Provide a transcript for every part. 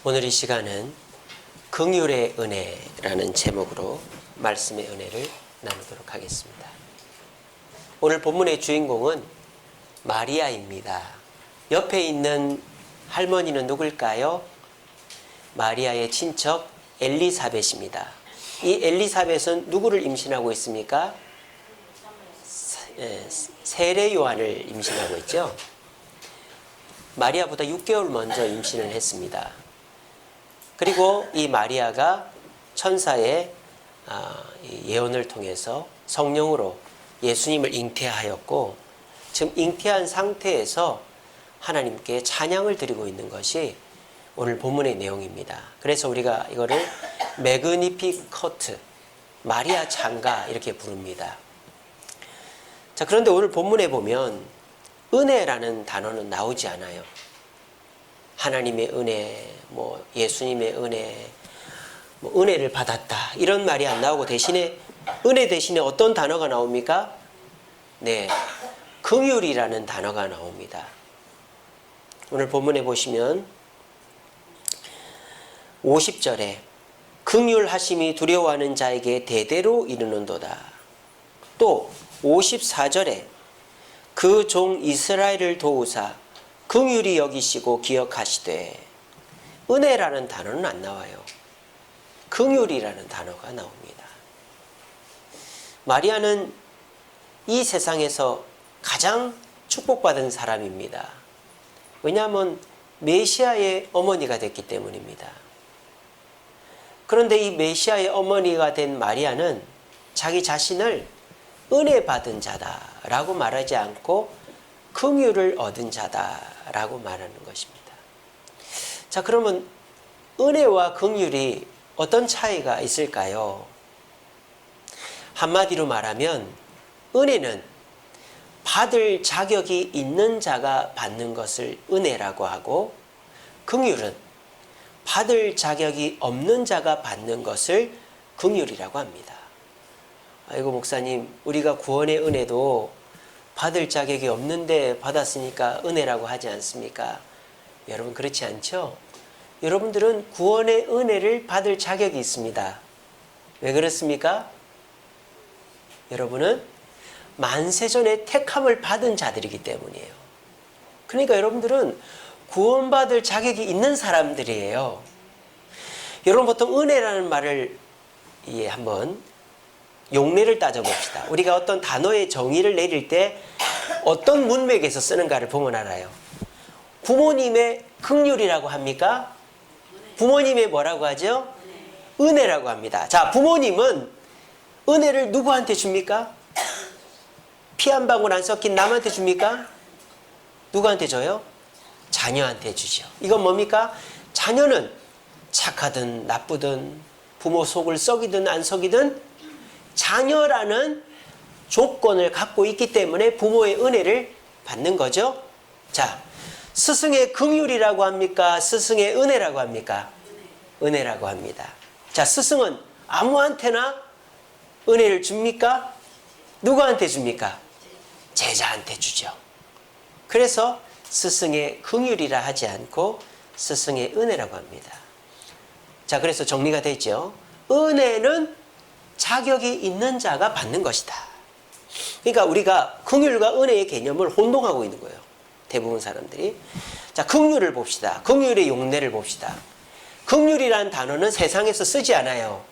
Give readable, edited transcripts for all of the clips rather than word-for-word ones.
오늘 이 시간은 긍휼의 은혜라는 제목으로 말씀의 은혜를 나누도록 하겠습니다. 오늘 본문의 주인공은 마리아입니다. 옆에 있는 할머니는 누굴까요? 마리아의 친척 엘리사벳입니다. 이 엘리사벳은 누구를 임신하고 있습니까? 세례 요한을 임신하고 있죠. 마리아보다 6개월 먼저 임신을 했습니다. 그리고 이 마리아가 천사의 예언을 통해서 성령으로 예수님을 잉태하였고, 지금 잉태한 상태에서 하나님께 찬양을 드리고 있는 것이 오늘 본문의 내용입니다. 그래서 우리가 이거를 매그니피커트, 마리아 창가 이렇게 부릅니다. 자, 그런데 오늘 본문에 보면 은혜라는 단어는 나오지 않아요. 하나님의 은혜, 예수님의 은혜, 은혜를 받았다 이런 말이 안 나오고 대신에 은혜 대신에 어떤 단어가 나옵니까? 네, 긍휼이라는 단어가 나옵니다. 오늘 본문에 보시면 50절에 긍휼하심이 두려워하는 자에게 대대로 이르는도다. 또 54절에 그 종 이스라엘을 도우사 긍휼히 여기시고 기억하시되, 은혜라는 단어는 안 나와요. 긍휼이라는 단어가 나옵니다. 마리아는 이 세상에서 가장 축복받은 사람입니다. 왜냐하면 메시아의 어머니가 됐기 때문입니다. 그런데 이 메시아의 어머니가 된 마리아는 자기 자신을 은혜 받은 자다라고 말하지 않고 긍휼을 얻은 자다라고 말하는 것입니다. 자, 그러면 은혜와 긍휼이 어떤 차이가 있을까요? 한마디로 말하면 은혜는 받을 자격이 있는 자가 받는 것을 은혜라고 하고, 긍휼은 받을 자격이 없는 자가 받는 것을 긍휼이라고 합니다. 아이고 목사님, 우리가 구원의 은혜도 받을 자격이 없는데 받았으니까 은혜라고 하지 않습니까? 여러분, 그렇지 않죠? 여러분들은 구원의 은혜를 받을 자격이 있습니다. 왜 그렇습니까? 여러분은 만세전에 택함을 받은 자들이기 때문이에요. 그러니까 여러분들은 구원받을 자격이 있는 사람들이에요. 여러분, 보통 은혜라는 말을 한번 용례를 따져봅시다. 우리가 어떤 단어의 정의를 내릴 때 어떤 문맥에서 쓰는가를 보면 알아요. 부모님의 긍휼이라고 합니까? 부모님의 뭐라고 하죠? 은혜라고 합니다. 자, 부모님은 은혜를 누구한테 줍니까? 피 한 방울 안 섞인 남한테 줍니까? 누구한테 줘요? 자녀한테 주죠. 이건 뭡니까? 자녀는 착하든 나쁘든 부모 속을 썩이든 안 썩이든 자녀라는 조건을 갖고 있기 때문에 부모의 은혜를 받는 거죠. 자, 스승의 긍휼이라고 합니까? 스승의 은혜라고 합니까? 은혜라고 합니다. 자, 스승은 아무한테나 은혜를 줍니까? 누구한테 줍니까? 제자한테 주죠. 그래서 스승의 긍휼이라 하지 않고 스승의 은혜라고 합니다. 자, 그래서 정리가 되죠. 은혜는 자격이 있는 자가 받는 것이다. 그러니까 우리가 긍휼과 은혜의 개념을 혼동하고 있는 거예요. 대부분 사람들이. 자, 긍휼을 봅시다. 긍휼의 용례를 봅시다. 긍휼이라는 단어는 세상에서 쓰지 않아요.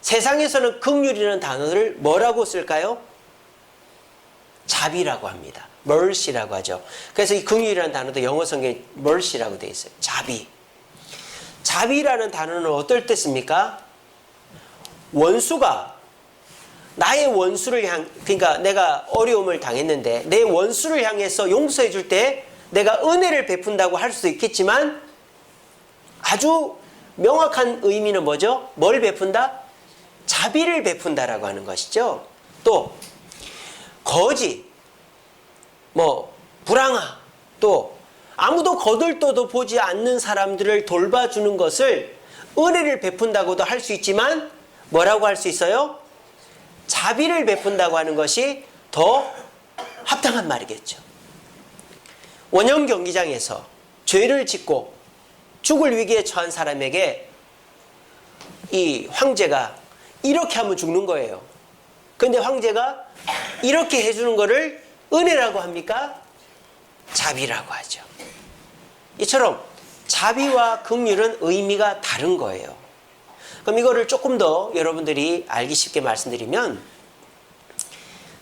세상에서는 긍휼이라는 단어를 뭐라고 쓸까요? 자비라고 합니다. mercy라고 하죠. 그래서 이 긍휼이라는 단어도 영어 성경에 mercy라고 되어 있어요. 자비. 자비라는 단어는 어떨 때 씁니까? 원수가 나의 원수를 그러니까 내가 어려움을 당했는데 내 원수를 향해서 용서해 줄 때 내가 은혜를 베푼다고 할 수도 있겠지만, 아주 명확한 의미는 뭐죠? 뭘 베푼다? 자비를 베푼다라고 하는 것이죠. 또 거지, 불황아, 또 아무도 거들떠도 보지 않는 사람들을 돌봐주는 것을 은혜를 베푼다고도 할 수 있지만, 뭐라고 할 수 있어요? 자비를 베푼다고 하는 것이 더 합당한 말이겠죠. 원형 경기장에서 죄를 짓고 죽을 위기에 처한 사람에게 이 황제가 이렇게 하면 죽는 거예요. 근데 황제가 이렇게 해주는 거를 은혜라고 합니까? 자비라고 하죠. 이처럼 자비와 긍휼은 의미가 다른 거예요. 그럼 이거를 조금 더 여러분들이 알기 쉽게 말씀드리면,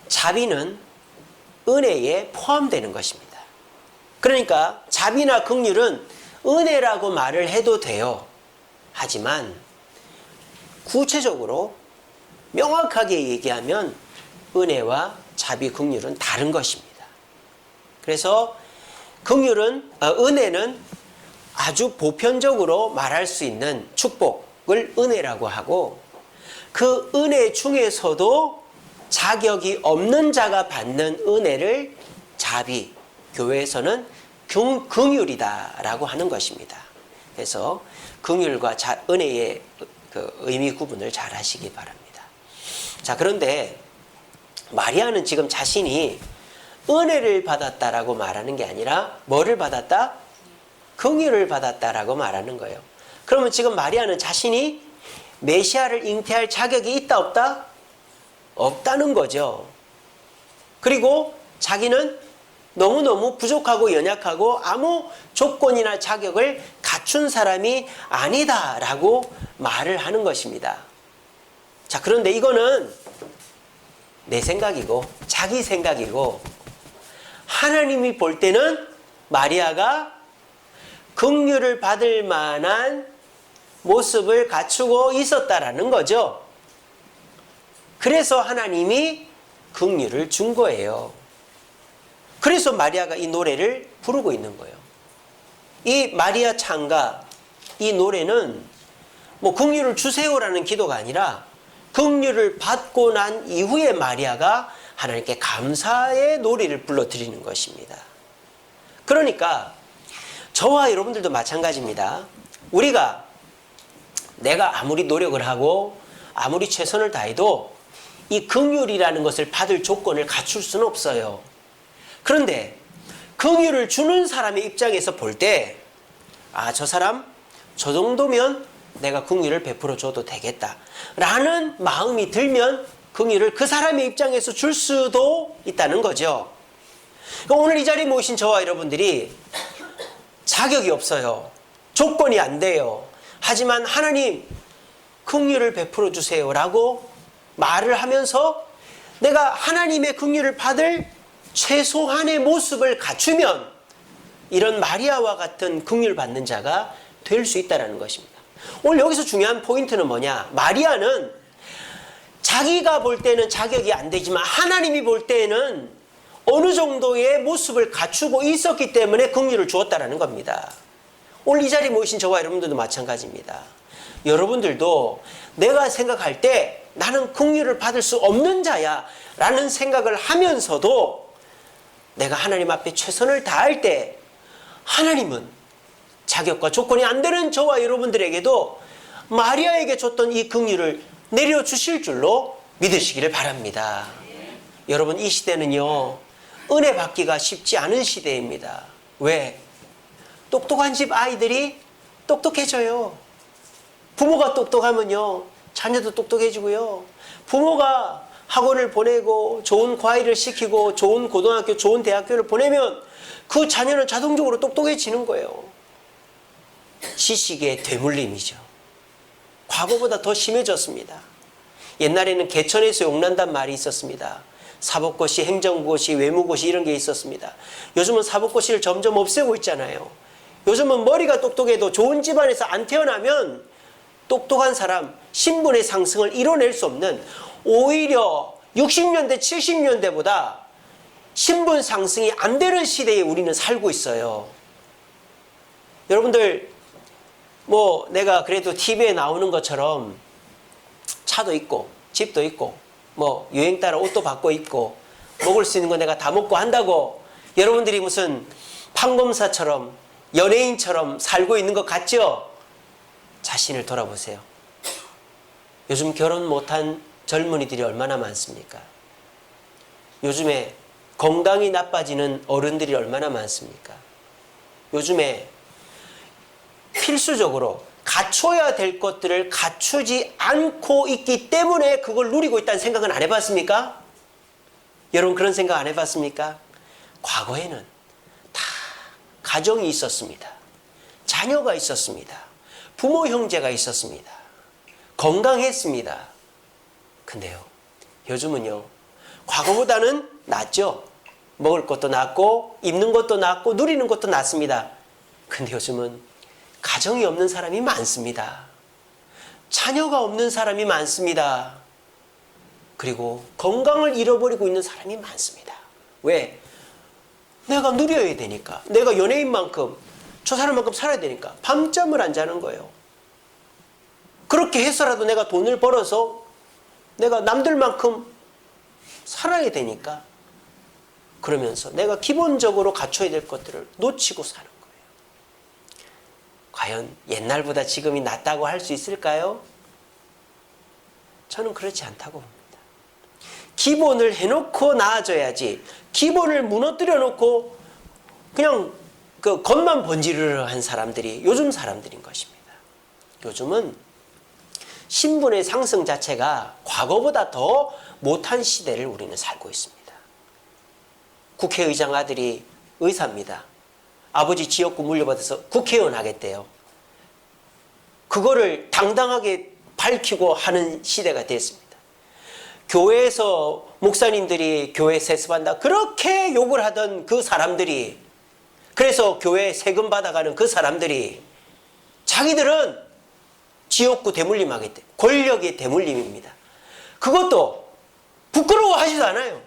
자비는 은혜에 포함되는 것입니다. 그러니까 자비나 긍휼은 은혜라고 말을 해도 돼요. 하지만 구체적으로 명확하게 얘기하면 은혜와 자비, 긍휼은 다른 것입니다. 그래서 은혜는 아주 보편적으로 말할 수 있는 축복을 은혜라고 하고, 그 은혜 중에서도 자격이 없는 자가 받는 은혜를 자비, 교회에서는 긍휼이다라고 하는 것입니다. 그래서 긍휼과 은혜의 그 의미 구분을 잘 하시기 바랍니다. 자, 그런데 마리아는 지금 자신이 은혜를 받았다라고 말하는 게 아니라 뭐를 받았다? 긍휼을 받았다라고 말하는 거예요. 그러면 지금 마리아는 자신이 메시아를 잉태할 자격이 있다 없다? 없다는 거죠. 그리고 자기는 너무너무 부족하고 연약하고 아무 조건이나 자격을 갖춘 사람이 아니다라고 말을 하는 것입니다. 자, 그런데 이거는 내 생각이고 자기 생각이고, 하나님이 볼 때는 마리아가 긍휼을 받을 만한 모습을 갖추고 있었다라는 거죠. 그래서 하나님이 긍휼을 준 거예요. 그래서 마리아가 이 노래를 부르고 있는 거예요. 이 마리아 찬가, 이 노래는 뭐 긍휼을 주세요라는 기도가 아니라 긍휼을 받고 난 이후에 마리아가 하나님께 감사의 노래를 불러드리는 것입니다. 그러니까 저와 여러분들도 마찬가지입니다. 내가 아무리 노력을 하고 아무리 최선을 다해도 이 긍휼이라는 것을 받을 조건을 갖출 수는 없어요. 그런데 긍휼을 주는 사람의 입장에서 볼 때, 저 사람 저 정도면 내가 긍휼을 베풀어 줘도 되겠다 라는 마음이 들면 긍휼을 그 사람의 입장에서 줄 수도 있다는 거죠. 오늘 이 자리에 모이신 저와 여러분들이 자격이 없어요. 조건이 안 돼요. 하지만 하나님 긍휼을 베풀어 주세요 라고 말을 하면서 내가 하나님의 긍휼을 받을 최소한의 모습을 갖추면 이런 마리아와 같은 긍휼 받는 자가 될 수 있다는 것입니다. 오늘 여기서 중요한 포인트는 뭐냐? 마리아는 자기가 볼 때는 자격이 안 되지만 하나님이 볼 때는 어느 정도의 모습을 갖추고 있었기 때문에 긍휼을 주었다는 겁니다. 오늘 이 자리에 모이신 저와 여러분들도 마찬가지입니다. 여러분들도 내가 생각할 때 나는 긍휼을 받을 수 없는 자야 라는 생각을 하면서도 내가 하나님 앞에 최선을 다할 때 하나님은 자격과 조건이 안 되는 저와 여러분들에게도 마리아에게 줬던 이 긍휼을 내려주실 줄로 믿으시기를 바랍니다. 여러분, 이 시대는요, 은혜 받기가 쉽지 않은 시대입니다. 왜? 똑똑한 집 아이들이 똑똑해져요. 부모가 똑똑하면요, 자녀도 똑똑해지고요. 부모가 학원을 보내고 좋은 과외를 시키고 좋은 고등학교, 좋은 대학교를 보내면 그 자녀는 자동적으로 똑똑해지는 거예요. 지식의 되물림이죠. 과거보다 더 심해졌습니다. 옛날에는 개천에서 용난단 말이 있었습니다. 사법고시, 행정고시, 외무고시 이런 게 있었습니다. 요즘은 사법고시를 점점 없애고 있잖아요. 요즘은 머리가 똑똑해도 좋은 집안에서 안 태어나면 똑똑한 사람, 신분의 상승을 이뤄낼 수 없는, 오히려 60년대, 70년대보다 신분 상승이 안 되는 시대에 우리는 살고 있어요. 여러분들, 내가 그래도 TV에 나오는 것처럼 차도 있고 집도 있고 여행 따라 옷도 받고 입고 먹을 수 있는 거 내가 다 먹고 한다고 여러분들이 무슨 판검사처럼 연예인처럼 살고 있는 것 같죠? 자신을 돌아보세요. 요즘 결혼 못한 젊은이들이 얼마나 많습니까? 요즘에 건강이 나빠지는 어른들이 얼마나 많습니까? 요즘에 필수적으로 갖춰야 될 것들을 갖추지 않고 있기 때문에 그걸 누리고 있다는 생각은 안 해봤습니까? 여러분 그런 생각 안 해봤습니까? 과거에는 다 가정이 있었습니다. 자녀가 있었습니다. 부모 형제가 있었습니다. 건강했습니다. 근데요, 요즘은요, 과거보다는 낫죠. 먹을 것도 낫고 입는 것도 낫고 누리는 것도 낫습니다. 근데 요즘은 가정이 없는 사람이 많습니다. 자녀가 없는 사람이 많습니다. 그리고 건강을 잃어버리고 있는 사람이 많습니다. 왜? 내가 누려야 되니까. 내가 연예인만큼 저 사람만큼 살아야 되니까 밤잠을 안 자는 거예요. 그렇게 해서라도 내가 돈을 벌어서 내가 남들만큼 살아야 되니까 그러면서 내가 기본적으로 갖춰야 될 것들을 놓치고 사는 거예요. 과연 옛날보다 지금이 낫다고 할 수 있을까요? 저는 그렇지 않다고 봅니다. 기본을 해놓고 나아져야지 기본을 무너뜨려 놓고 그냥 그 겉만 번지르르 한 사람들이 요즘 사람들인 것입니다. 요즘은 신분의 상승 자체가 과거보다 더 못한 시대를 우리는 살고 있습니다. 국회의장 아들이 의사입니다. 아버지 지역구 물려받아서 국회의원 하겠대요. 그거를 당당하게 밝히고 하는 시대가 됐습니다. 교회에서 목사님들이 교회 세습한다 그렇게 욕을 하던 그 사람들이, 그래서 교회 세금 받아가는 그 사람들이 자기들은 지역구 대물림 하겠대. 권력의 대물림입니다. 그것도 부끄러워하지도 않아요.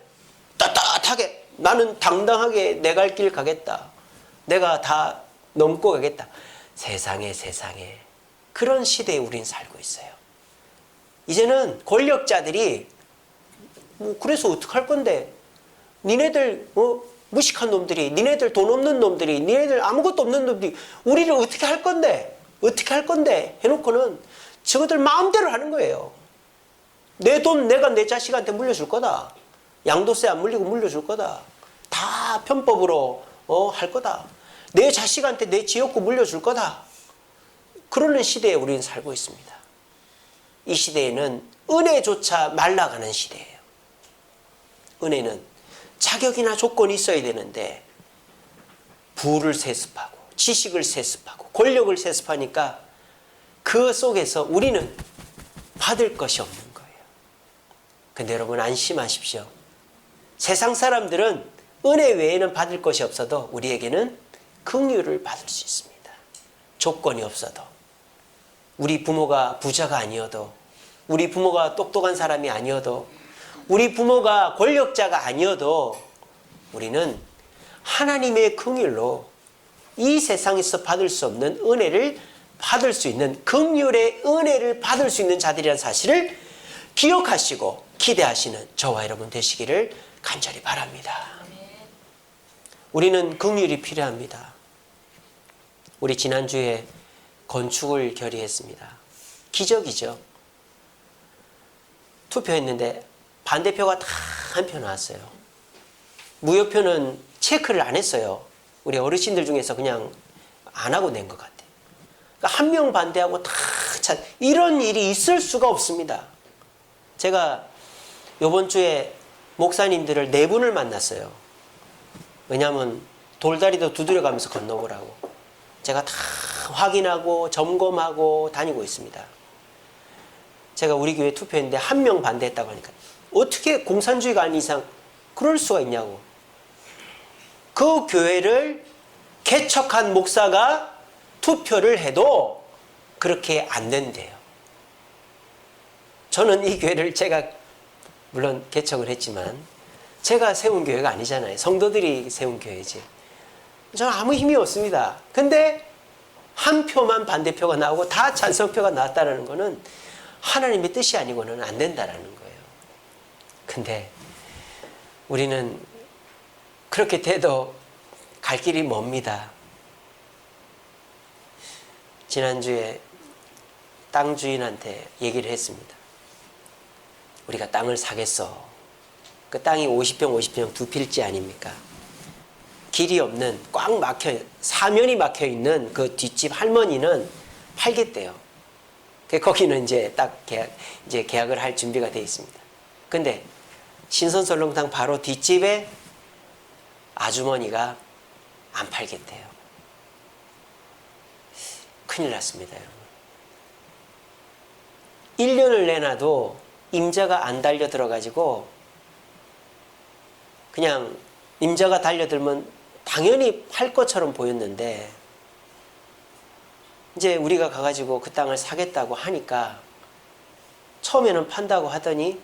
떳떳하게 나는 당당하게 내 갈 길 가겠다. 내가 다 넘고 가겠다. 세상에 그런 시대에 우린 살고 있어요. 이제는 권력자들이 그래서 어떡할 건데, 니네들 무식한 놈들이, 니네들 돈 없는 놈들이, 니네들 아무것도 없는 놈들이 우리를 어떻게 할 건데 해놓고는 저것들 마음대로 하는 거예요. 내 돈 내가 내 자식한테 물려줄 거다. 양도세 안 물리고 물려줄 거다. 다 편법으로 할 거다. 내 자식한테 내 지역구 물려줄 거다. 그러는 시대에 우리는 살고 있습니다. 이 시대에는 은혜조차 말라가는 시대예요. 은혜는 자격이나 조건이 있어야 되는데 부를 세습하고 지식을 세습하고 권력을 세습하니까 그 속에서 우리는 받을 것이 없는 거예요. 근데 여러분 안심하십시오. 세상 사람들은 은혜 외에는 받을 것이 없어도 우리에게는 긍휼을 받을 수 있습니다. 조건이 없어도. 우리 부모가 부자가 아니어도, 우리 부모가 똑똑한 사람이 아니어도, 우리 부모가 권력자가 아니어도 우리는 하나님의 긍휼로 이 세상에서 받을 수 없는 은혜를 받을 수 있는, 긍휼의 은혜를 받을 수 있는 자들이라는 사실을 기억하시고 기대하시는 저와 여러분 되시기를 간절히 바랍니다. 우리는 긍휼이 필요합니다. 우리 지난주에 건축을 결의했습니다. 기적이죠. 투표했는데 반대표가 다 한 표 나왔어요. 무효표는 체크를 안 했어요. 우리 어르신들 중에서 그냥 안 하고 낸 것 같아요. 그러니까 한 명 반대하고 다 이런 일이 있을 수가 없습니다. 제가 이번 주에 목사님들을 4분을 만났어요. 왜냐하면 돌다리도 두드려가면서 건너보라고. 제가 다 확인하고 점검하고 다니고 있습니다. 제가 우리 교회 투표했는데 1명 반대했다고 하니까 어떻게 공산주의가 아닌 이상 그럴 수가 있냐고. 그 교회를 개척한 목사가 투표를 해도 그렇게 안 된대요. 저는 이 교회를 제가 물론 개척을 했지만 제가 세운 교회가 아니잖아요. 성도들이 세운 교회지. 저는 아무 힘이 없습니다. 근데 한 표만 반대표가 나오고 다 찬성표가 나왔다는 것은 하나님의 뜻이 아니고는 안 된다는 거예요. 근데 우리는 그렇게 돼도 갈 길이 멉니다. 지난주에 땅 주인한테 얘기를 했습니다. 우리가 땅을 사겠어. 그 땅이 50평 50평 2필지 아닙니까? 길이 없는 꽉 막혀 사면이 막혀 있는 그 뒷집 할머니는 팔겠대요. 거기는 이제 딱 계약을 할 준비가 되어 있습니다. 근데 신선설렁탕 바로 뒷집에 아주머니가 안 팔겠대요. 큰일 났습니다, 여러분. 1년을 내놔도 임자가 안 달려 들어가지고 그냥 임자가 달려들면 당연히 팔 것처럼 보였는데 이제 우리가 가가지고 그 땅을 사겠다고 하니까 처음에는 판다고 하더니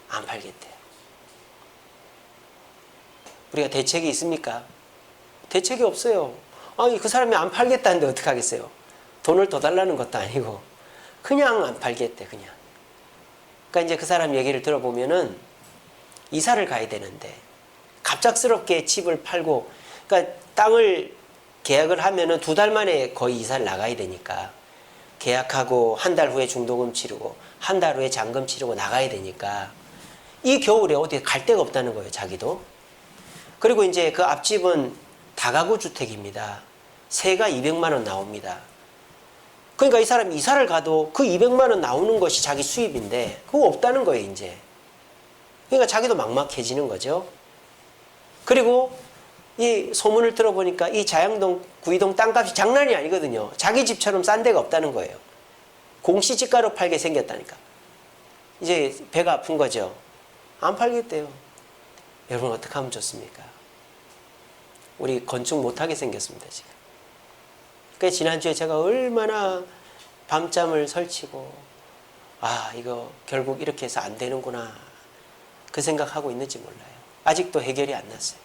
안 팔겠대요. 우리가 대책이 있습니까? 대책이 없어요. 아니 그 사람이 안 팔겠다는데 어떡하겠어요? 돈을 더 달라는 것도 아니고 그냥 안 팔겠대 그냥. 그러니까 이제 그 사람 얘기를 들어보면은 이사를 가야 되는데 갑작스럽게 집을 팔고 그러니까 땅을 계약을 하면은 2달 만에 거의 이사를 나가야 되니까 계약하고 한 달 후에 중도금 치르고 한 달 후에 잔금 치르고 나가야 되니까 이 겨울에 어디 갈 데가 없다는 거예요, 자기도. 그리고 이제 그 앞집은 다가구 주택입니다. 세가 200만 원 나옵니다. 그러니까 이 사람이 이사를 가도 그 200만 원 나오는 것이 자기 수입인데 그거 없다는 거예요, 이제. 그러니까 자기도 막막해지는 거죠. 그리고 이 소문을 들어보니까 이 자양동 구이동 땅값이 장난이 아니거든요. 자기 집처럼 싼 데가 없다는 거예요. 공시지가로 팔게 생겼다니까. 이제 배가 아픈 거죠. 안 팔겠대요. 여러분 어떻게 하면 좋습니까? 우리 건축 못하게 생겼습니다, 지금. 그러니까 지난주에 제가 얼마나 밤잠을 설치고 이거 결국 이렇게 해서 안 되는구나 그 생각하고 있는지 몰라요. 아직도 해결이 안 났어요.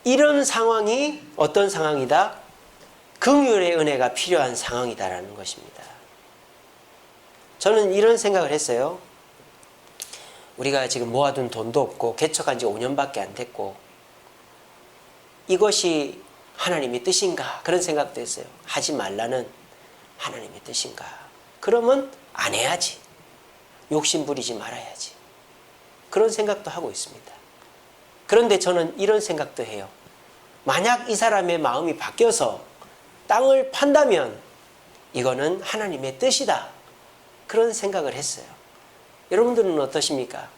이런 상황이 어떤 상황이다? 긍휼의 은혜가 필요한 상황이다라는 것입니다. 저는 이런 생각을 했어요. 우리가 지금 모아둔 돈도 없고 개척한 지 5년밖에 안 됐고 이것이 하나님의 뜻인가? 그런 생각도 했어요. 하지 말라는 하나님의 뜻인가? 그러면 안 해야지. 욕심 부리지 말아야지. 그런 생각도 하고 있습니다. 그런데 저는 이런 생각도 해요. 만약 이 사람의 마음이 바뀌어서 땅을 판다면 이거는 하나님의 뜻이다. 그런 생각을 했어요. 여러분들은 어떠십니까?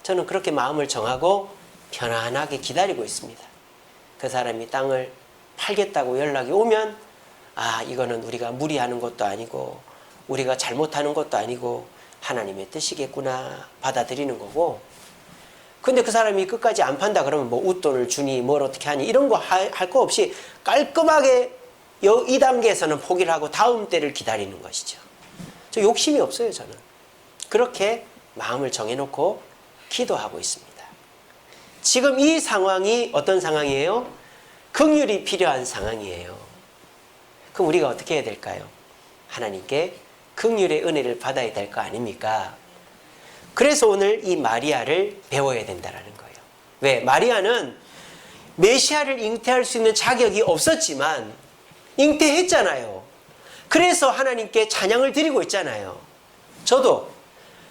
저는 그렇게 마음을 정하고 편안하게 기다리고 있습니다. 그 사람이 땅을 팔겠다고 연락이 오면 이거는 우리가 무리하는 것도 아니고 우리가 잘못하는 것도 아니고 하나님의 뜻이겠구나 받아들이는 거고, 근데 그 사람이 끝까지 안 판다 그러면 뭐 웃돈을 주니 뭘 어떻게 하니 이런 거 할 거 없이 깔끔하게 이 단계에서는 포기를 하고 다음 때를 기다리는 것이죠. 저 욕심이 없어요, 저는. 그렇게 마음을 정해놓고 기도하고 있습니다. 지금 이 상황이 어떤 상황이에요? 긍휼이 필요한 상황이에요. 그럼 우리가 어떻게 해야 될까요? 하나님께 긍휼의 은혜를 받아야 될 거 아닙니까? 그래서 오늘 이 마리아를 배워야 된다는 거예요. 왜? 마리아는 메시아를 잉태할 수 있는 자격이 없었지만 잉태했잖아요. 그래서 하나님께 찬양을 드리고 있잖아요.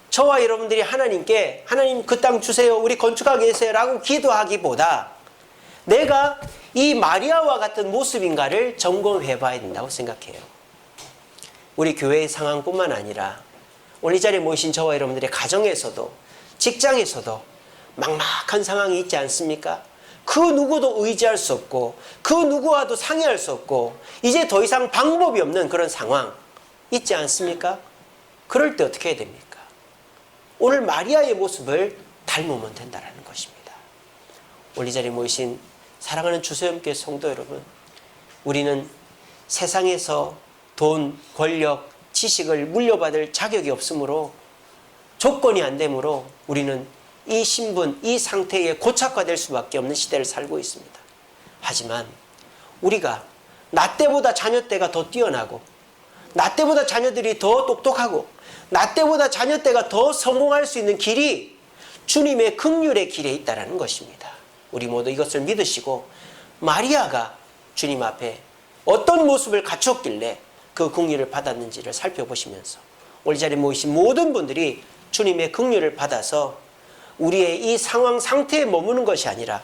저와 여러분들이 하나님께 하나님 그 땅 주세요, 우리 건축하게 해주세요 라고 기도하기보다 내가 이 마리아와 같은 모습인가를 점검해 봐야 된다고 생각해요. 우리 교회의 상황뿐만 아니라 오늘 이 자리에 모이신 저와 여러분들의 가정에서도 직장에서도 막막한 상황이 있지 않습니까? 그 누구도 의지할 수 없고 그 누구와도 상의할 수 없고 이제 더 이상 방법이 없는 그런 상황 있지 않습니까? 그럴 때 어떻게 해야 됩니까? 오늘 마리아의 모습을 닮으면 된다는 것입니다. 오늘 이 자리에 모이신 사랑하는 주소염교회 성도 여러분, 우리는 세상에서 돈, 권력, 지식을 물려받을 자격이 없으므로 조건이 안 되므로 우리는 이 신분, 이 상태에 고착화될 수밖에 없는 시대를 살고 있습니다. 하지만 우리가 나 때보다 자녀 때가 더 뛰어나고 나 때보다 자녀들이 더 똑똑하고 나 때보다 자녀 때가 더 성공할 수 있는 길이 주님의 긍휼의 길에 있다는 것입니다. 우리 모두 이것을 믿으시고 마리아가 주님 앞에 어떤 모습을 갖췄길래 그 긍휼을 받았는지를 살펴보시면서 오늘 이 자리에 모이신 모든 분들이 주님의 긍휼을 받아서 우리의 이 상황 상태에 머무는 것이 아니라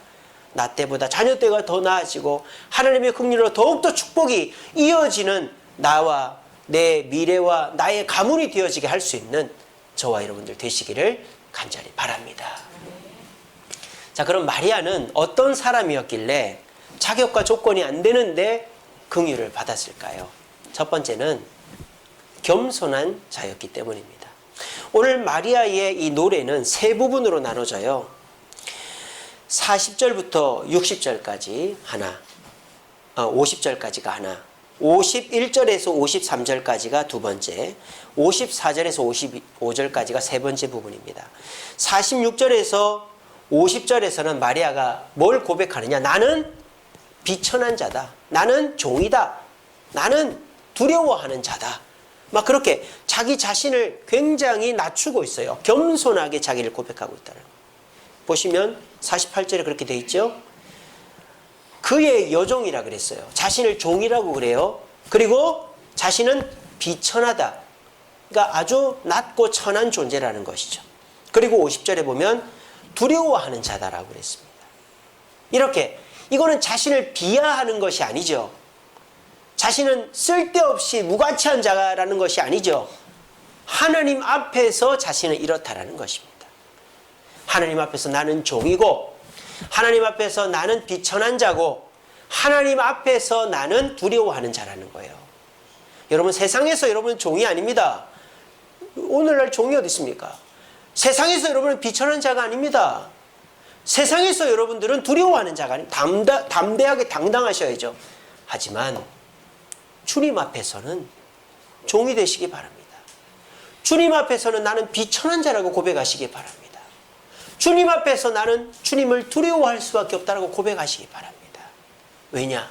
나 때보다 자녀 때가 더 나아지고 하나님의 긍휼로 더욱더 축복이 이어지는 나와 내 미래와 나의 가문이 되어지게 할 수 있는 저와 여러분들 되시기를 간절히 바랍니다. 자, 그럼 마리아는 어떤 사람이었길래 자격과 조건이 안 되는데 긍휼을 받았을까요? 첫 번째는 겸손한 자였기 때문입니다. 오늘 마리아의 이 노래는 세 부분으로 나눠져요. 40절부터 60절까지 하나, 50절까지가 하나, 51절에서 53절까지가 두 번째, 54절에서 55절까지가 세 번째 부분입니다. 46절에서 50절에서는 마리아가 뭘 고백하느냐? 나는 비천한 자다. 나는 종이다. 나는 두려워하는 자다. 막 그렇게 자기 자신을 굉장히 낮추고 있어요. 겸손하게 자기를 고백하고 있다는 거예요. 보시면 48절에 그렇게 돼 있죠. 그의 여종이라 그랬어요. 자신을 종이라고 그래요. 그리고 자신은 비천하다. 그러니까 아주 낮고 천한 존재라는 것이죠. 그리고 50절에 보면 두려워하는 자다라고 그랬습니다. 이렇게 이거는 자신을 비하하는 것이 아니죠. 자신은 쓸데없이 무가치한 자라는 것이 아니죠. 하나님 앞에서 자신은 이렇다라는 것입니다. 하나님 앞에서 나는 종이고, 하나님 앞에서 나는 비천한 자고, 하나님 앞에서 나는 두려워하는 자라는 거예요. 여러분, 세상에서 여러분은 종이 아닙니다. 오늘날 종이 어디 있습니까? 세상에서 여러분은 비천한 자가 아닙니다. 세상에서 여러분들은 두려워하는 자가 아닙니다. 담대하게 당당하셔야죠. 하지만 주님 앞에서는 종이 되시기 바랍니다. 주님 앞에서는 나는 비천한 자라고 고백하시기 바랍니다. 주님 앞에서 나는 주님을 두려워할 수밖에 없다고 고백하시기 바랍니다. 왜냐?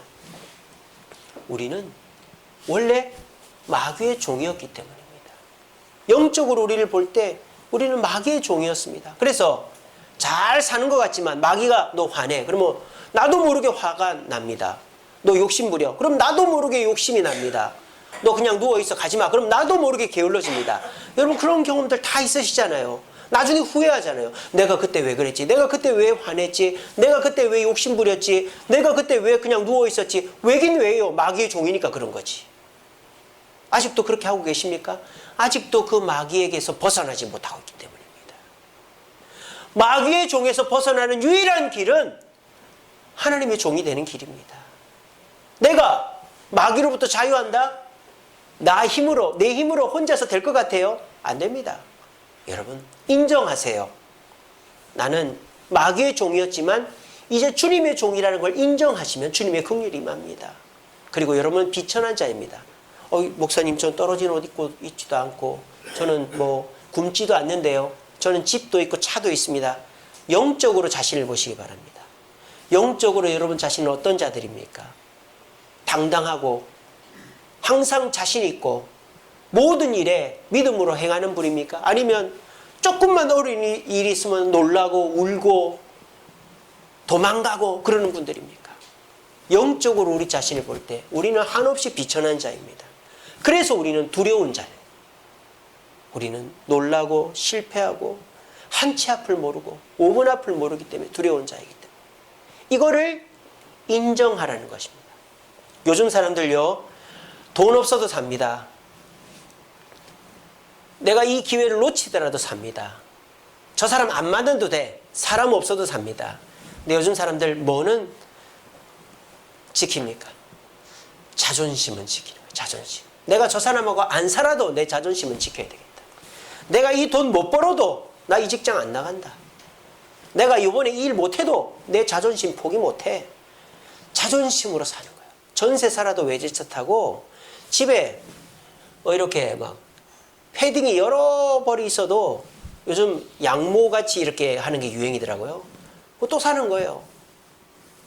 우리는 원래 마귀의 종이었기 때문입니다. 영적으로 우리를 볼 때 우리는 마귀의 종이었습니다. 그래서 잘 사는 것 같지만 마귀가 너 화내. 그러면 나도 모르게 화가 납니다. 너 욕심 부려. 그럼 나도 모르게 욕심이 납니다. 너 그냥 누워있어 가지마. 그럼 나도 모르게 게을러집니다. 여러분 그런 경험들 다 있으시잖아요. 나중에 후회하잖아요. 내가 그때 왜 그랬지? 내가 그때 왜 화냈지? 내가 그때 왜 욕심 부렸지? 내가 그때 왜 그냥 누워있었지? 왜긴 왜요? 마귀의 종이니까 그런 거지. 아직도 그렇게 하고 계십니까? 아직도 그 마귀에게서 벗어나지 못하고 있기 때문입니다. 마귀의 종에서 벗어나는 유일한 길은 하나님의 종이 되는 길입니다. 내가 마귀로부터 자유한다? 내 힘으로 혼자서 될 것 같아요? 안 됩니다. 여러분 인정하세요. 나는 마귀의 종이었지만 이제 주님의 종이라는 걸 인정하시면 주님의 긍휼이 임합니다. 그리고 여러분은 비천한 자입니다. 목사님 전 떨어진 옷 입고 있지도 않고 저는 뭐 굶지도 않는데요. 저는 집도 있고 차도 있습니다. 영적으로 자신을 보시기 바랍니다. 영적으로 여러분 자신은 어떤 자들입니까? 당당하고 항상 자신 있고 모든 일에 믿음으로 행하는 분입니까? 아니면 조금만 어려운 일이 있으면 놀라고 울고 도망가고 그러는 분들입니까? 영적으로 우리 자신을 볼 때 우리는 한없이 비천한 자입니다. 그래서 우리는 두려운 자예요. 우리는 놀라고 실패하고 한치 앞을 모르고 5분 앞을 모르기 때문에 두려운 자이기 때문에 이거를 인정하라는 것입니다. 요즘 사람들요 돈 없어도 삽니다. 내가 이 기회를 놓치더라도 삽니다. 저 사람 안 만나도 돼. 사람 없어도 삽니다. 근데 요즘 사람들 뭐는 지킵니까? 자존심은 지키는 거예요. 자존심. 내가 저 사람하고 안 살아도 내 자존심은 지켜야 되겠다. 내가 이 돈 못 벌어도 나 이 직장 안 나간다. 내가 이번에 일 못해도 내 자존심 포기 못해. 자존심으로 사는 거예요. 전세 살아도 외제차 타고 집에 이렇게 막 패딩이 여러 벌이 있어도 요즘 양모같이 이렇게 하는 게 유행이더라고요. 또 사는 거예요.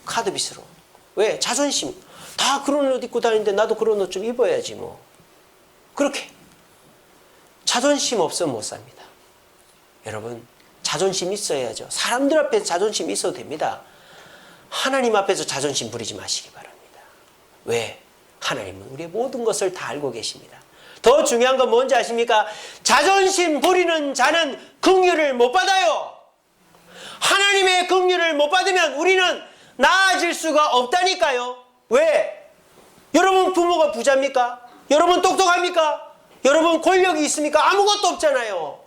카드 빚으로. 왜? 자존심. 다 그런 옷 입고 다니는데 나도 그런 옷 좀 입어야지 뭐. 그렇게. 자존심 없으면 못 삽니다. 여러분 자존심 있어야죠. 사람들 앞에서 자존심 있어도 됩니다. 하나님 앞에서 자존심 부리지 마시기 바랍니다. 왜? 하나님은 우리의 모든 것을 다 알고 계십니다. 더 중요한 건 뭔지 아십니까? 자존심 부리는 자는 긍휼을 못 받아요. 하나님의 긍휼을 못 받으면 우리는 나아질 수가 없다니까요. 왜? 여러분 부모가 부자입니까? 여러분 똑똑합니까? 여러분 권력이 있습니까? 아무것도 없잖아요.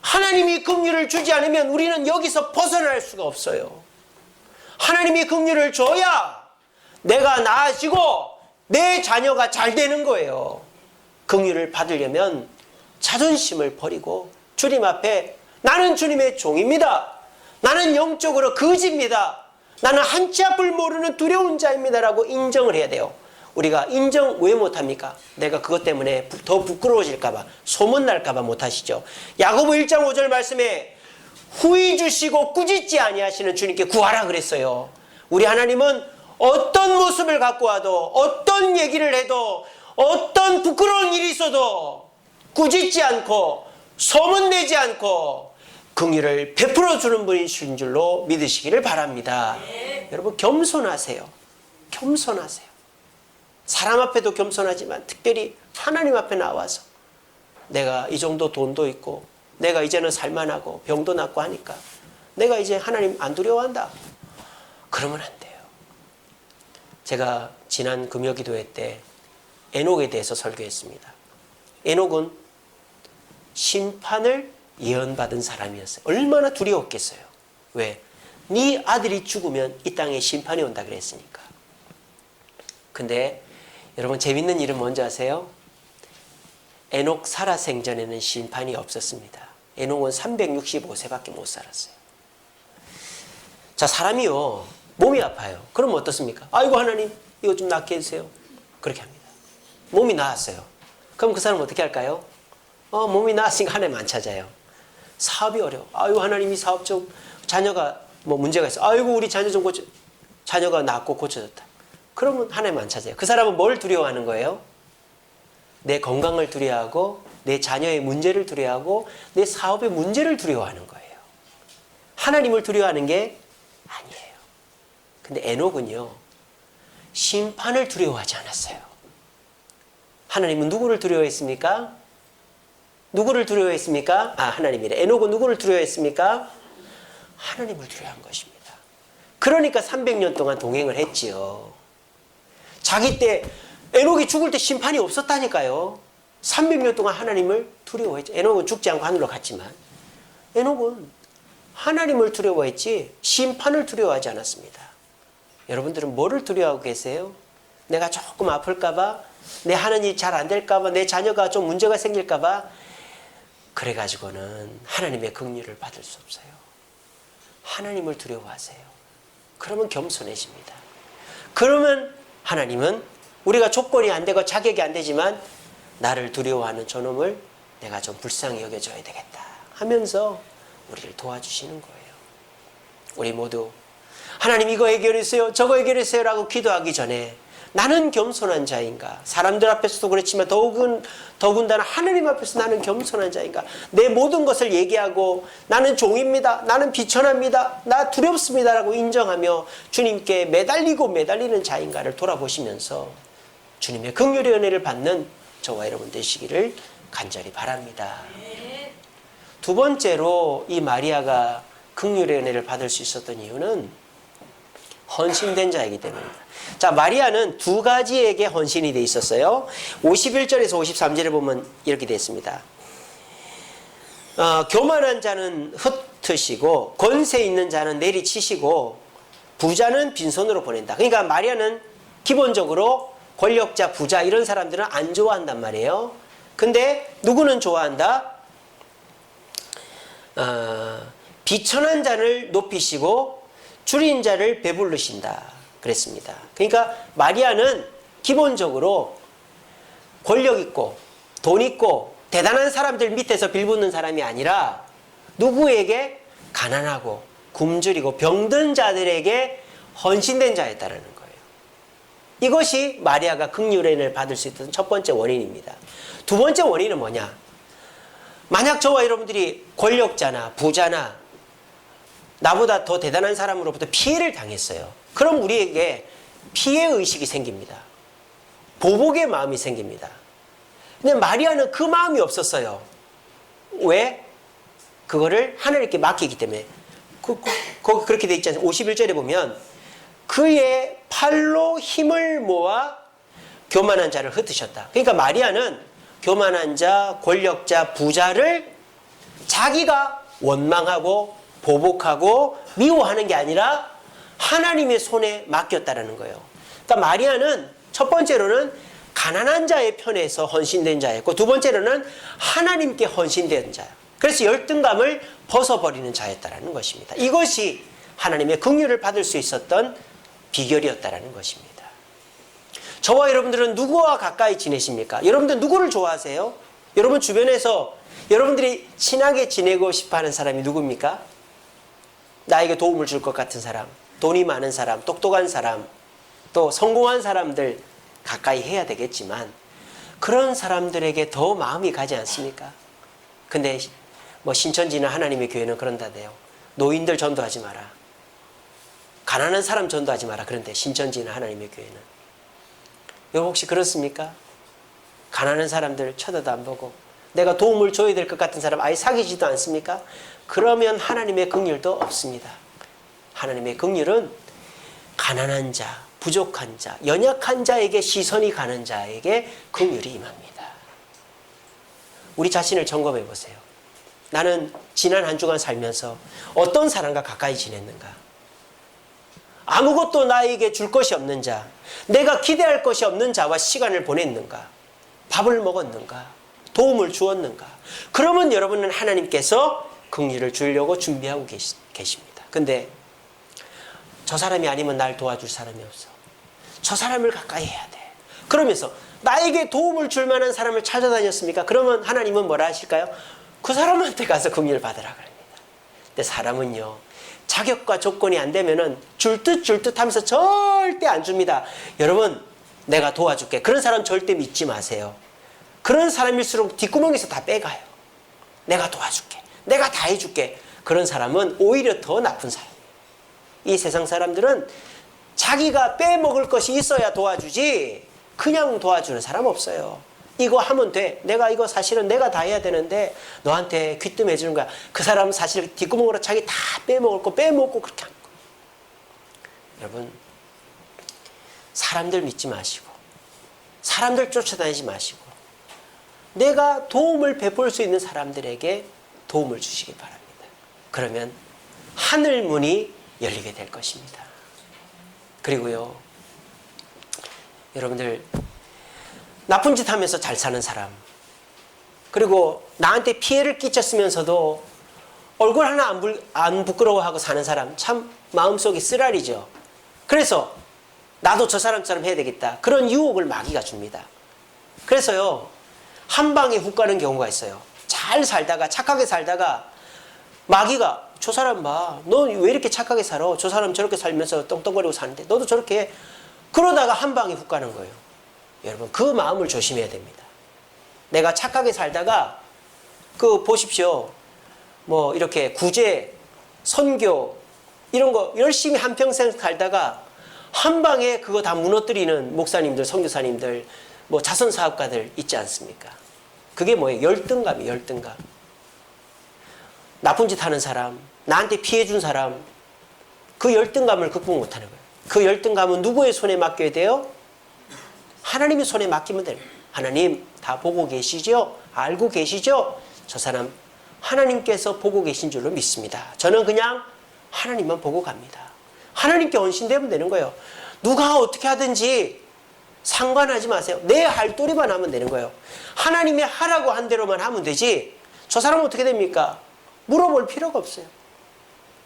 하나님이 긍휼을 주지 않으면 우리는 여기서 벗어날 수가 없어요. 하나님이 긍휼을 줘야 내가 나아지고 내 자녀가 잘 되는 거예요. 긍휼을 받으려면 자존심을 버리고 주님 앞에 나는 주님의 종입니다. 나는 영적으로 거지입니다. 나는 한치 앞을 모르는 두려운 자입니다 라고 인정을 해야 돼요. 우리가 인정 왜 못합니까? 내가 그것 때문에 더 부끄러워질까 봐, 소문날까 봐 못하시죠. 야고보 1장 5절 말씀에 후히 주시고 꾸짖지 아니하시는 주님께 구하라 그랬어요. 우리 하나님은 어떤 모습을 갖고 와도, 어떤 얘기를 해도, 어떤 부끄러운 일이 있어도 꾸짖지 않고 소문내지 않고 긍휼을 베풀어 주는 분이신 줄로 믿으시기를 바랍니다. 여러분 겸손하세요. 겸손하세요. 사람 앞에도 겸손하지만 특별히 하나님 앞에 나와서 내가 이 정도 돈도 있고 내가 이제는 살만하고 병도 낫고 하니까 내가 이제 하나님 안 두려워한다. 그러면 안 돼요. 제가 지난 금요기도회 때 에녹에 대해서 설교했습니다. 에녹은 심판을 예언받은 사람이었어요. 얼마나 두려웠겠어요. 왜? 네 아들이 죽으면 이 땅에 심판이 온다 그랬으니까. 근데 여러분 재밌는 일은 뭔지 아세요? 에녹 살아생전에는 심판이 없었습니다. 에녹은 365세밖에 못 살았어요. 자, 사람이요 몸이 아파요. 그럼 어떻습니까? 아이고 하나님 이거 좀 낫게 해주세요. 그렇게 합니다. 몸이 나았어요. 그럼 그 사람은 어떻게 할까요? 몸이 나았으니까 하나님 안 찾아요. 사업이 어려워. 아이고 하나님 이 사업 좀 자녀가 뭐 문제가 있어. 아이고 우리 자녀 좀 고쳐. 자녀가 낫고 고쳐졌다. 그러면 하나님 안 찾아요. 그 사람은 뭘 두려워하는 거예요? 내 건강을 두려워하고 내 자녀의 문제를 두려워하고 내 사업의 문제를 두려워하는 거예요. 하나님을 두려워하는 게 아니에요. 근데 에녹은요 심판을 두려워하지 않았어요. 하나님은 누구를 두려워했습니까? 누구를 두려워했습니까? 하나님이래. 에녹은 누구를 두려워했습니까? 하나님을 두려워한 것입니다. 그러니까 300년 동안 동행을 했지요. 자기 때 에녹이 죽을 때 심판이 없었다니까요. 300년 동안 하나님을 두려워했죠. 에녹은 죽지 않고 하늘로 갔지만 에녹은 하나님을 두려워했지 심판을 두려워하지 않았습니다. 여러분들은 뭐를 두려워하고 계세요? 내가 조금 아플까 봐, 내 하는 일이 잘 안 될까 봐, 내 자녀가 좀 문제가 생길까 봐 그래가지고는 하나님의 긍휼을 받을 수 없어요. 하나님을 두려워하세요. 그러면 겸손해집니다. 그러면 하나님은 우리가 조건이 안 되고 자격이 안 되지만 나를 두려워하는 저놈을 내가 좀 불쌍히 여겨줘야 되겠다 하면서 우리를 도와주시는 거예요. 우리 모두 하나님 이거 해결했어요 저거 해결했어요 라고 기도하기 전에 나는 겸손한 자인가? 사람들 앞에서도 그렇지만 더군다나 하나님 앞에서 나는 겸손한 자인가? 내 모든 것을 얘기하고 나는 종입니다. 나는 비천합니다. 나 두렵습니다. 라고 인정하며 주님께 매달리는 자인가를 돌아보시면서 주님의 긍휼의 은혜를 받는 저와 여러분 되시기를 간절히 바랍니다. 두 번째로 이 마리아가 긍휼의 은혜를 받을 수 있었던 이유는 헌신된 자이기 때문입니다. 자, 마리아는 두 가지에게 헌신이 돼 있었어요. 51절에서 53절에 보면 이렇게 되어 있습니다. 교만한 자는 흩으시고 권세 있는 자는 내리치시고 부자는 빈손으로 보낸다. 그러니까 마리아는 기본적으로 권력자, 부자 이런 사람들은 안 좋아한단 말이에요. 근데 누구는 좋아한다? 비천한 자를 높이시고 줄인 자를 배부르신다 그랬습니다. 그러니까 마리아는 기본적으로 권력 있고 돈 있고 대단한 사람들 밑에서 빌붙는 사람이 아니라 누구에게? 가난하고 굶주리고 병든 자들에게 헌신된 자였다는 거예요. 이것이 마리아가 긍휼의 은혜를 받을 수 있던 첫 번째 원인입니다. 두 번째 원인은 뭐냐? 만약 저와 여러분들이 권력자나 부자나 나보다 더 대단한 사람으로부터 피해를 당했어요. 그럼 우리에게 피해의식이 생깁니다. 보복의 마음이 생깁니다. 근데 마리아는 그 마음이 없었어요. 왜? 그거를 하나님께 맡기기 때문에. 그렇게 돼 있지 않습니까? 51절에 보면 그의 팔로 힘을 모아 교만한 자를 흩으셨다. 그러니까 마리아는 교만한 자, 권력자, 부자를 자기가 원망하고 보복하고 미워하는 게 아니라 하나님의 손에 맡겼다라는 거예요. 그러니까 마리아는 첫 번째로는 가난한 자의 편에서 헌신된 자였고, 두 번째로는 하나님께 헌신된 자예요. 그래서 열등감을 벗어버리는 자였다라는 것입니다. 이것이 하나님의 긍휼을 받을 수 있었던 비결이었다라는 것입니다. 저와 여러분들은 누구와 가까이 지내십니까? 여러분들 누구를 좋아하세요? 여러분 주변에서 여러분들이 친하게 지내고 싶어하는 사람이 누굽니까? 나에게 도움을 줄 것 같은 사람, 돈이 많은 사람, 똑똑한 사람, 또 성공한 사람들 가까이 해야 되겠지만 그런 사람들에게 더 마음이 가지 않습니까? 근데 뭐 신천지나 하나님의 교회는 그런다대요. 노인들 전도하지 마라. 가난한 사람 전도하지 마라. 그런데 신천지나 하나님의 교회는. 여러분 혹시 그렇습니까? 가난한 사람들 쳐다도 안 보고 내가 도움을 줘야 될 것 같은 사람 아예 사귀지도 않습니까? 그러면 하나님의 긍휼도 없습니다. 하나님의 긍휼은 가난한 자, 부족한 자, 연약한 자에게 시선이 가는 자에게 긍휼이 임합니다. 우리 자신을 점검해 보세요. 나는 지난 한 주간 살면서 어떤 사람과 가까이 지냈는가? 아무것도 나에게 줄 것이 없는 자, 내가 기대할 것이 없는 자와 시간을 보냈는가? 밥을 먹었는가? 도움을 주었는가? 그러면 여러분은 하나님께서 긍휼을 주려고 준비하고 계십니다. 근데 저 사람이 아니면 날 도와줄 사람이 없어. 저 사람을 가까이 해야 돼. 그러면서 나에게 도움을 줄 만한 사람을 찾아다녔습니까? 그러면 하나님은 뭐라 하실까요? 그 사람한테 가서 긍휼을 받으라 그럽니다. 근데 사람은요, 자격과 조건이 안 되면은 줄 듯 하면서 절대 안 줍니다. 여러분, 내가 도와줄게. 그런 사람 절대 믿지 마세요. 그런 사람일수록 뒷구멍에서 다 빼가요. 내가 도와줄게. 내가 다 해줄게. 그런 사람은 오히려 더 나쁜 사람이에요. 이 세상 사람들은 자기가 빼먹을 것이 있어야 도와주지 그냥 도와주는 사람 없어요. 이거 하면 돼. 내가 이거 사실은 내가 다 해야 되는데 너한테 귀뜸해 주는 거야. 그 사람은 사실 뒷구멍으로 자기 다 빼먹을 거 빼먹고 그렇게 하는 거예요. 여러분, 사람들 믿지 마시고 사람들 쫓아다니지 마시고 내가 도움을 베풀 수 있는 사람들에게 도움을 주시기 바랍니다. 그러면 하늘 문이 열리게 될 것입니다. 그리고요, 여러분들 나쁜 짓 하면서 잘 사는 사람, 그리고 나한테 피해를 끼쳤으면서도 얼굴 하나 안 부끄러워하고 사는 사람, 참 마음속이 쓰라리죠. 그래서 나도 저 사람처럼 해야 되겠다. 그런 유혹을 마귀가 줍니다. 그래서요, 한 방에 훅 가는 경우가 있어요. 잘 살다가 착하게 살다가 마귀가 저 사람 봐. 너 왜 이렇게 착하게 살아? 저 사람 저렇게 살면서 떵떵거리고 사는데 너도 저렇게 해. 그러다가 한 방에 훅 가는 거예요. 여러분, 그 마음을 조심해야 됩니다. 내가 착하게 살다가 보십시오. 뭐 이렇게 구제, 선교 이런 거 열심히 한평생 살다가 한 방에 그거 다 무너뜨리는 목사님들, 선교사님들, 뭐 자선사업가들 있지 않습니까? 그게 뭐예요? 열등감이에요. 열등감. 나쁜 짓 하는 사람, 나한테 피해 준 사람, 그 열등감을 극복 못하는 거예요. 그 열등감은 누구의 손에 맡겨야 돼요? 하나님의 손에 맡기면 돼요. 하나님 다 보고 계시죠? 알고 계시죠? 저 사람 하나님께서 보고 계신 줄로 믿습니다. 저는 그냥 하나님만 보고 갑니다. 하나님께 헌신되면 되는 거예요. 누가 어떻게 하든지 상관하지 마세요. 내 할 도리만 하면 되는 거예요. 하나님이 하라고 한 대로만 하면 되지 저 사람은 어떻게 됩니까? 물어볼 필요가 없어요.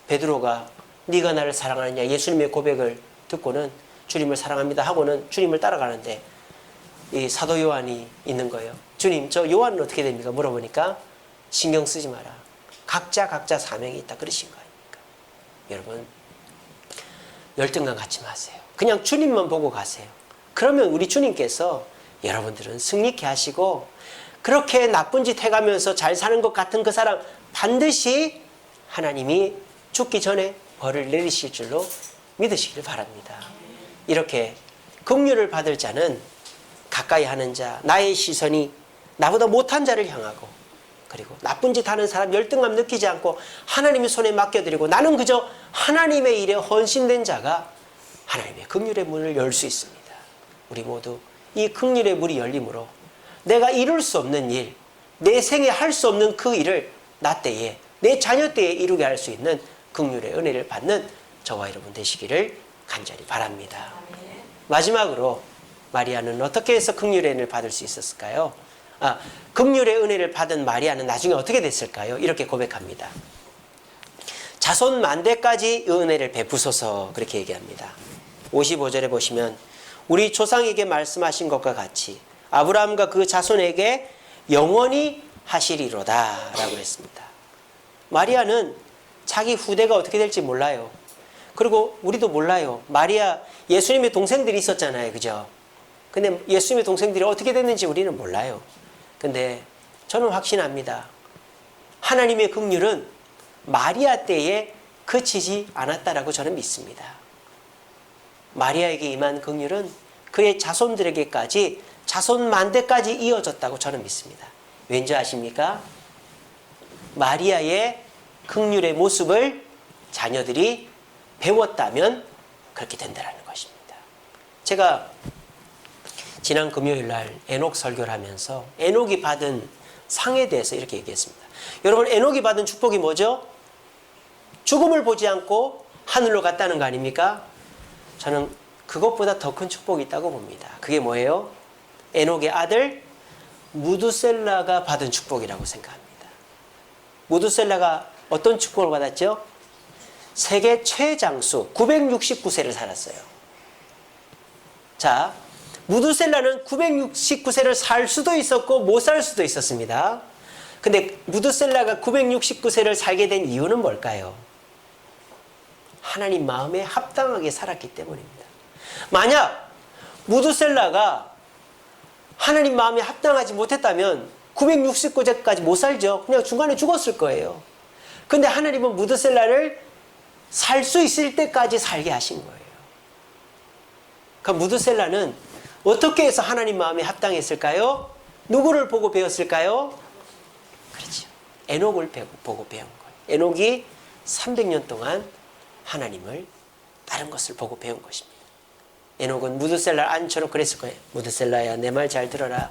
베드로가 네가 나를 사랑하느냐 예수님의 고백을 듣고는 주님을 사랑합니다 하고는 주님을 따라가는데 이 사도 요한이 있는 거예요. 주님, 저 요한은 어떻게 됩니까? 물어보니까 신경 쓰지 마라. 각자 사명이 있다 그러신 거 아닙니까? 여러분, 열등감 갖지 마세요. 그냥 주님만 보고 가세요. 그러면 우리 주님께서 여러분들은 승리케 하시고 그렇게 나쁜 짓 해가면서 잘 사는 것 같은 그 사람 반드시 하나님이 죽기 전에 벌을 내리실 줄로 믿으시길 바랍니다. 이렇게 긍휼을 받을 자는 가까이 하는 자, 나의 시선이 나보다 못한 자를 향하고 그리고 나쁜 짓 하는 사람 열등감 느끼지 않고 하나님의 손에 맡겨드리고 나는 그저 하나님의 일에 헌신된 자가 하나님의 긍휼의 문을 열 수 있습니다. 우리 모두 이 긍휼의 문이 열림으로 내가 이룰 수 없는 일, 내 생에 할 수 없는 그 일을 나 때에, 내 자녀 때에 이루게 할 수 있는 긍휼의 은혜를 받는 저와 여러분 되시기를 간절히 바랍니다. 마지막으로 마리아는 어떻게 해서 긍휼의 은혜를 받을 수 있었을까요? 긍휼의 은혜를 받은 마리아는 나중에 어떻게 됐을까요? 이렇게 고백합니다. 자손 만대까지 은혜를 베푸소서, 그렇게 얘기합니다. 55절에 보시면 우리 조상에게 말씀하신 것과 같이 아브라함과 그 자손에게 영원히 하시리로다 라고 했습니다. 마리아는 자기 후대가 어떻게 될지 몰라요. 그리고 우리도 몰라요. 마리아, 예수님의 동생들이 있었잖아요. 그죠? 근데 예수님의 동생들이 어떻게 됐는지 우리는 몰라요. 근데 저는 확신합니다. 하나님의 긍휼은 마리아 때에 그치지 않았다라고 저는 믿습니다. 마리아에게 임한 긍휼은 그의 자손들에게까지, 자손 만대까지 이어졌다고 저는 믿습니다. 왠지 아십니까? 마리아의 긍휼의 모습을 자녀들이 배웠다면 그렇게 된다는 것입니다. 제가 지난 금요일 날 에녹 설교를 하면서 에녹이 받은 상에 대해서 이렇게 얘기했습니다. 여러분, 에녹이 받은 축복이 뭐죠? 죽음을 보지 않고 하늘로 갔다는 거 아닙니까? 저는 그것보다 더 큰 축복이 있다고 봅니다. 그게 뭐예요? 에녹의 아들 무두셀라가 받은 축복이라고 생각합니다. 무두셀라가 어떤 축복을 받았죠? 세계 최장수 969세를 살았어요. 자, 무두셀라는 969세를 살 수도 있었고 못 살 수도 있었습니다. 근데 무두셀라가 969세를 살게 된 이유는 뭘까요? 하나님 마음에 합당하게 살았기 때문입니다. 만약 무두셀라가 하나님 마음에 합당하지 못했다면 969세까지 못 살죠. 그냥 중간에 죽었을 거예요. 근데 하나님은 무두셀라를 살 수 있을 때까지 살게 하신 거예요. 그러니까 무두셀라는 어떻게 해서 하나님 마음에 합당했을까요? 누구를 보고 배웠을까요? 그렇죠. 에녹을 보고 배운 거예요. 에녹이 300년 동안 하나님을 다른 것을 보고 배운 것입니다. 에녹은 무두셀라를 앉혀놓고 그랬을 거예요. 무두셀라야, 내 말 잘 들어라.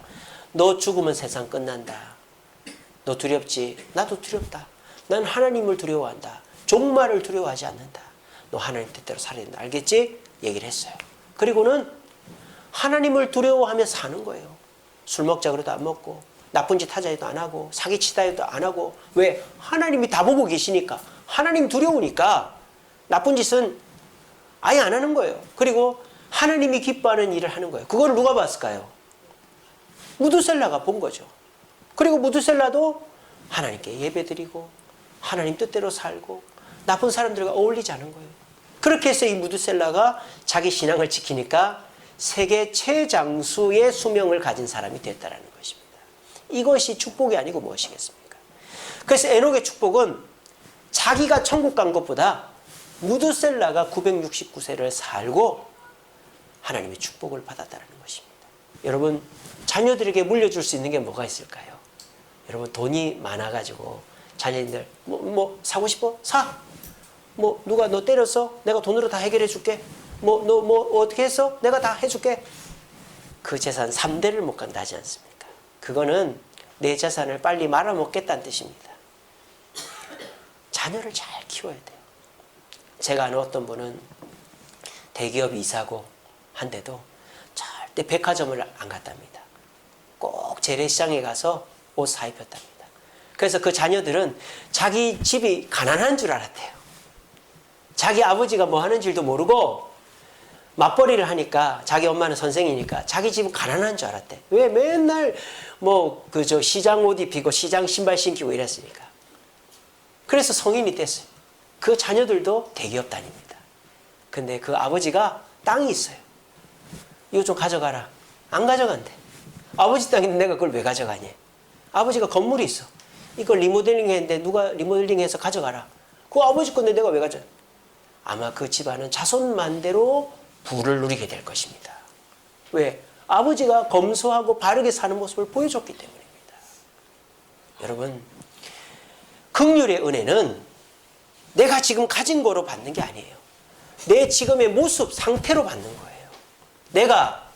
너 죽으면 세상 끝난다. 너 두렵지? 나도 두렵다. 난 하나님을 두려워한다. 종말을 두려워하지 않는다. 너 하나님 뜻대로 살아야 된다. 알겠지? 얘기를 했어요. 그리고는 하나님을 두려워하며 사는 거예요. 술 먹자 그래도 안 먹고, 나쁜 짓 하자 해도 안 하고, 사기치다 해도 안 하고. 왜? 하나님이 다 보고 계시니까. 하나님 두려우니까 나쁜 짓은 아예 안 하는 거예요. 그리고 하나님이 기뻐하는 일을 하는 거예요. 그걸 누가 봤을까요? 무두셀라가 본 거죠. 그리고 무두셀라도 하나님께 예배드리고 하나님 뜻대로 살고 나쁜 사람들과 어울리지 않은 거예요. 그렇게 해서 이 무두셀라가 자기 신앙을 지키니까 세계 최장수의 수명을 가진 사람이 됐다는 것입니다. 이것이 축복이 아니고 무엇이겠습니까? 그래서 에녹의 축복은 자기가 천국 간 것보다 무두셀라가 969세를 살고 하나님의 축복을 받았다는 것입니다. 여러분, 자녀들에게 물려줄 수 있는 게 뭐가 있을까요? 여러분, 돈이 많아가지고 자녀들 뭐 사고 싶어? 사! 누가 너 때렸어? 내가 돈으로 다 해결해 줄게. 너 어떻게 했어? 내가 다 해줄게. 그 재산 3대를 못 간다 하지 않습니까? 그거는 내 재산을 빨리 말아먹겠다는 뜻입니다. 자녀를 잘 키워야 돼요. 제가 아는 어떤 분은 대기업 이사고 한데도 절대 백화점을 안 갔답니다. 꼭 재래시장에 가서 옷 사입혔답니다. 그래서 그 자녀들은 자기 집이 가난한 줄 알았대요. 자기 아버지가 뭐 하는 줄도 모르고 맞벌이를 하니까, 자기 엄마는 선생이니까 자기 집은 가난한 줄 알았대. 왜? 맨날 시장 옷 입히고 시장 신발 신기고 이랬으니까. 그래서 성인이 됐어요. 그 자녀들도 대기업 다닙니다. 근데 그 아버지가 땅이 있어요. 이거 좀 가져가라. 안 가져간대. 아버지 땅인데 내가 그걸 왜 가져가니? 아버지가 건물이 있어. 이걸 리모델링 했는데 누가 리모델링해서 가져가라. 그 아버지 건데 내가 왜 가져가? 아마 그 집안은 자손만대로 부를 누리게 될 것입니다. 왜? 아버지가 검소하고 바르게 사는 모습을 보여줬기 때문입니다. 여러분, 긍휼의 은혜는 내가 지금 가진 거로 받는 게 아니에요. 내 지금의 모습, 상태로 받는 거예요. 내가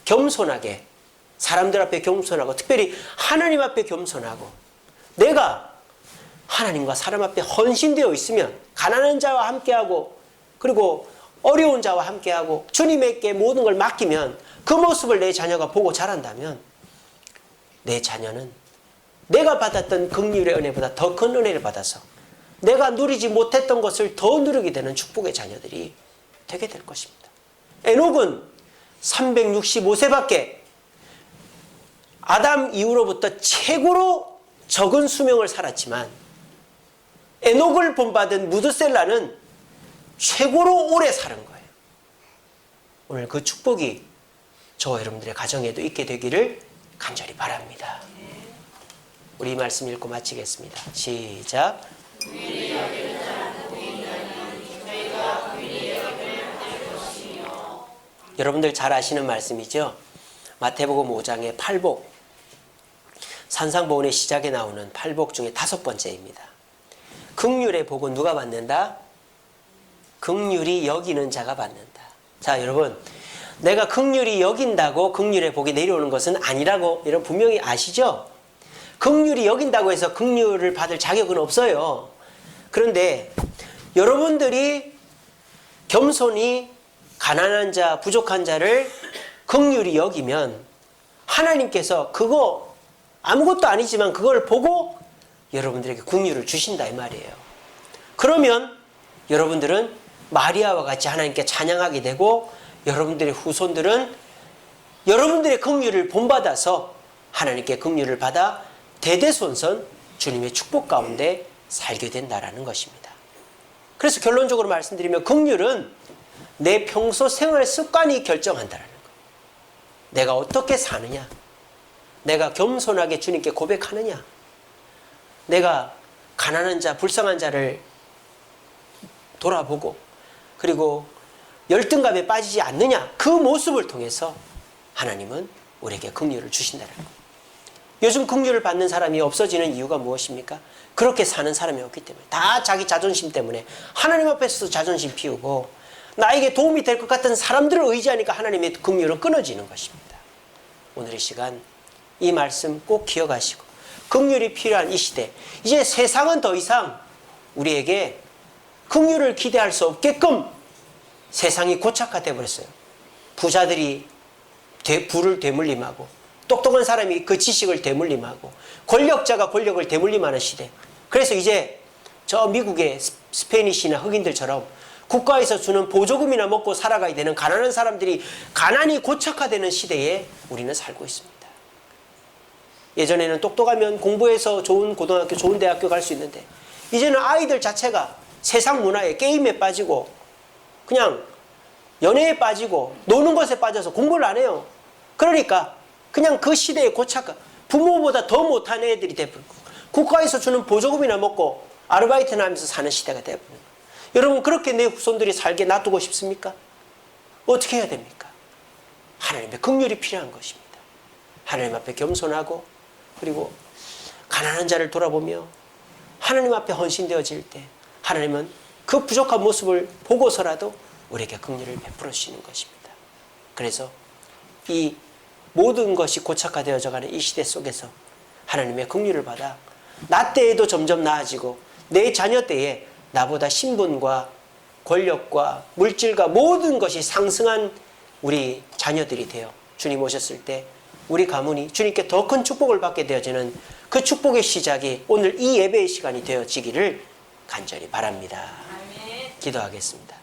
겸손하게, 사람들 앞에 겸손하고, 특별히 하나님 앞에 겸손하고, 내가 하나님과 사람 앞에 헌신되어 있으면, 가난한 자와 함께하고, 그리고 어려운 자와 함께하고, 주님에게 모든 걸 맡기면, 그 모습을 내 자녀가 보고 자란다면, 내 자녀는 내가 받았던 긍휼의 은혜보다 더 큰 은혜를 받아서 내가 누리지 못했던 것을 더 누리게 되는 축복의 자녀들이 되게 될 것입니다. 에녹은 365세밖에 아담 이후로부터 최고로 적은 수명을 살았지만, 에녹을 본받은 무드셀라는 최고로 오래 사는 거예요. 오늘 그 축복이 저와 여러분들의 가정에도 있게 되기를 간절히 바랍니다. 우리 이 말씀 읽고 마치겠습니다. 시작. 여러분들 잘 아시는 말씀이죠. 마태복음 5장의 팔복, 산상보훈의 시작에 나오는 팔복 중에 5번째입니다. 긍휼의 복은 누가 받는다? 긍휼히 여기는 자가 받는다. 자, 여러분, 내가 긍휼히 여긴다고 긍휼의 복이 내려오는 것은 아니라고 여러분 분명히 아시죠? 긍휼히 여긴다고 해서 긍휼을 받을 자격은 없어요. 그런데 여러분들이 겸손히 가난한 자, 부족한 자를 긍휼히 여기면 하나님께서 그거 아무것도 아니지만 그걸 보고 여러분들에게 긍휼을 주신다 이 말이에요. 그러면 여러분들은 마리아와 같이 하나님께 찬양하게 되고, 여러분들의 후손들은 여러분들의 긍휼을 본받아서 하나님께 긍휼을 받아 대대손손 주님의 축복 가운데 살게 된다라는 것입니다. 그래서 결론적으로 말씀드리면 긍휼은 내 평소 생활 습관이 결정한다는 거예요. 내가 어떻게 사느냐, 내가 겸손하게 주님께 고백하느냐, 내가 가난한 자, 불쌍한 자를 돌아보고, 그리고 열등감에 빠지지 않느냐, 그 모습을 통해서 하나님은 우리에게 긍휼을 주신다는 거예요. 요즘 긍휼을 받는 사람이 없어지는 이유가 무엇입니까? 그렇게 사는 사람이 없기 때문에, 다 자기 자존심 때문에 하나님 앞에서 자존심 피우고, 나에게 도움이 될 것 같은 사람들을 의지하니까 하나님의 긍휼은 끊어지는 것입니다. 오늘 이 시간 이 말씀 꼭 기억하시고, 긍휼이 필요한 이 시대, 이제 세상은 더 이상 우리에게 긍휼을 기대할 수 없게끔 세상이 고착화되어 버렸어요. 부자들이 부를 되물림하고, 똑똑한 사람이 그 지식을 되물림하고, 권력자가 권력을 되물림하는 시대. 그래서 이제 저 미국의 스페니시나 흑인들처럼 국가에서 주는 보조금이나 먹고 살아가야 되는 가난한 사람들이 가난이 고착화되는 시대에 우리는 살고 있습니다. 예전에는 똑똑하면 공부해서 좋은 고등학교, 좋은 대학교 갈 수 있는데, 이제는 아이들 자체가 세상 문화에, 게임에 빠지고 그냥 연애에 빠지고 노는 것에 빠져서 공부를 안 해요. 그러니까 그냥 그 시대에 고착화, 부모보다 더 못한 애들이 돼버리고, 국가에서 주는 보조금이나 먹고 아르바이트나 하면서 사는 시대가 돼버리는 거예요. 여러분, 그렇게 내 후손들이 살게 놔두고 싶습니까? 어떻게 해야 됩니까? 하나님의 긍휼이 필요한 것입니다. 하나님 앞에 겸손하고, 그리고 가난한 자를 돌아보며 하나님 앞에 헌신되어질 때 하나님은 그 부족한 모습을 보고서라도 우리에게 긍휼을 베풀어 주시는 것입니다. 그래서 이 모든 것이 고착화되어져 가는 이 시대 속에서 하나님의 긍휼을 받아 나 때에도 점점 나아지고, 내 자녀 때에 나보다 신분과 권력과 물질과 모든 것이 상승한 우리 자녀들이 되어 주님 오셨을 때 우리 가문이 주님께 더 큰 축복을 받게 되어지는 그 축복의 시작이 오늘 이 예배의 시간이 되어지기를 간절히 바랍니다. 기도하겠습니다.